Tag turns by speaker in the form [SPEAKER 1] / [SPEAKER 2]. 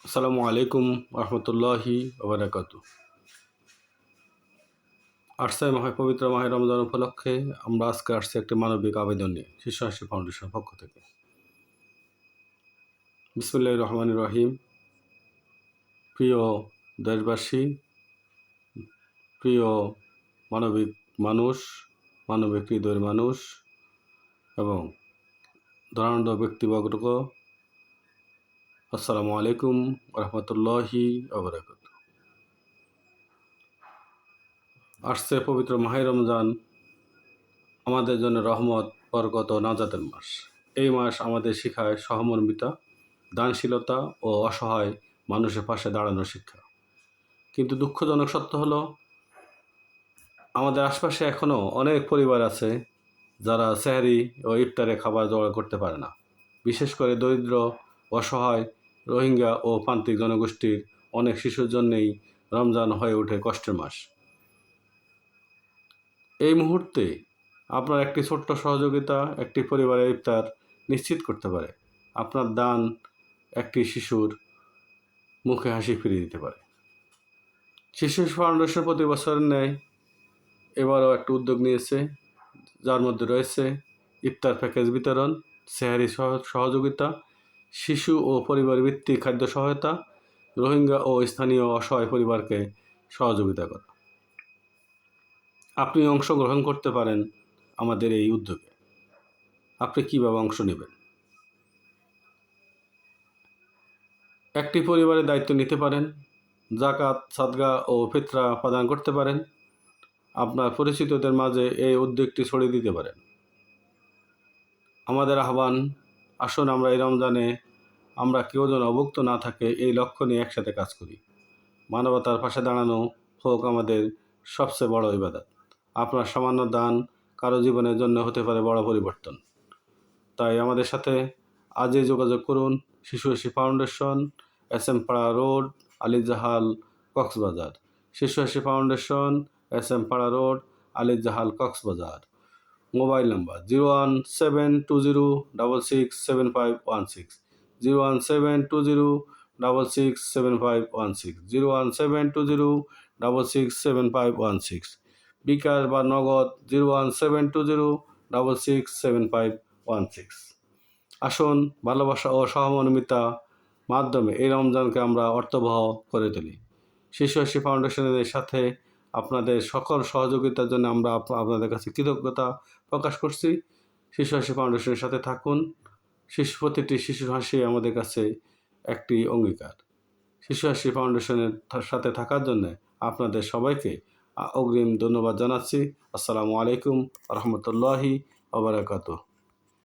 [SPEAKER 1] আসসালামু আলাইকুম রহমতুল্লাহি ওবরাকাতু। আসছে পবিত্র মাহে রমজান উপলক্ষে আমরা আজকে আসছি একটি মানবিক আবেদন নিয়ে শিশু হাসি ফাউন্ডেশনের পক্ষ থেকে। বিসমিল্লাহির রহমানির রহিম। প্রিয় দেশবাসী, প্রিয় মানবিক মানুষ, মানবিক হৃদয়ের মানুষ এবং ধনাঢ্য ব্যক্তিবর্গ, আসসালামু আলাইকুম রহমতুল্লাহি ওবরাকাতু। আসছে পবিত্র মাহে রমজান আমাদের জন্য রহমত, বরকত ও নাজাতের মাস। এই মাস আমাদের শেখায় সহমর্মিতা, দানশীলতা ও অসহায় মানুষের পাশে দাঁড়ানোর শিক্ষা। কিন্তু দুঃখজনক সত্য হলো, আমাদের আশপাশে এখনও অনেক পরিবার আছে যারা সেহরি ও ইফতারে খাবার জোগাড় করতে পারে না। বিশেষ করে দরিদ্র, অসহায়, রোহিঙ্গা ও প্রান্তিক জনগোষ্ঠীর অনেক শিশুর জন্যেই রমজান হয়ে ওঠে কষ্টের মাস। এই মুহূর্তে আপনার একটি ছোট্ট সহযোগিতা একটি পরিবারের ইফতার নিশ্চিত করতে পারে। আপনার দান একটি শিশুর মুখে হাসি ফিরিয়ে দিতে পারে। শিশু ফাউন্ডেশন প্রতি বছরের ন্যায় এবারও একটি উদ্যোগ নিয়েছে, যার মধ্যে রয়েছে ইফতার প্যাকেজ বিতরণ, সেহরি সহযোগিতা, শিশু ও পরিবার ভিত্তিক খাদ্য সহায়তা, রোহিঙ্গা ও স্থানীয় অসহায় পরিবারকে সহযোগিতা করা। আপনি অংশগ্রহণ করতে পারেন আমাদের এই উদ্যোগে। আপনি কীভাবে অংশ নেবেন? একটি পরিবারের দায়িত্ব নিতে পারেন, জাকাত, সাদগা ও ফিতরা প্রদান করতে পারেন, আপনার পরিচিতদের মাঝে এই উদ্যোগটি ছড়িয়ে দিতে পারেন। আমাদের আহ্বান, আসুন আমরা এই রমজানে আমরা কেউ যেন অভুক্ত না থাকে এই লক্ষ্য নিয়ে একসাথে কাজ করি। মানবতার পাশে দাঁড়ানো হোক আমাদের সবচেয়ে বড় ইবাদত। আপনার সামান্য দান কারো জীবনের জন্য হতে পারে বড় পরিবর্তন। তাই আমাদের সাথে আজই যোগাযোগ করুন। Shishu Hashi foundation, SM Para road, Alijahal, Cox's Bazar. Shishu Hashi foundation, SM Para road, Alijahal, Cox's Bazar. Mobile number 01720667516, 01720667516, 01720667516। BKash বা নগদ 01720667516। আসুন ভালোবাসা ও সহমর্মিতা মাধ্যমে এই রমজানকে আমরা অর্থবহ করে তুলি। শিশু হাসি ফাউন্ডেশনের সাথে আপনাদের সকল সহযোগিতার জন্য আমরা আপনাদের কাছে কৃতজ্ঞতা প্রকাশ করছি। শিশু হাসি ফাউন্ডেশনের সাথে থাকুন। প্রতিটি শিশুর হাসি আমাদের কাছে একটি অঙ্গীকার। শিশু হাসি ফাউন্ডেশনের সাথে থাকার জন্য আপনাদের সবাইকে অগ্রিম ধন্যবাদ জানাচ্ছি। আসসালামু আলাইকুম রহমতুল্লাহি ওবরাকাতুহু।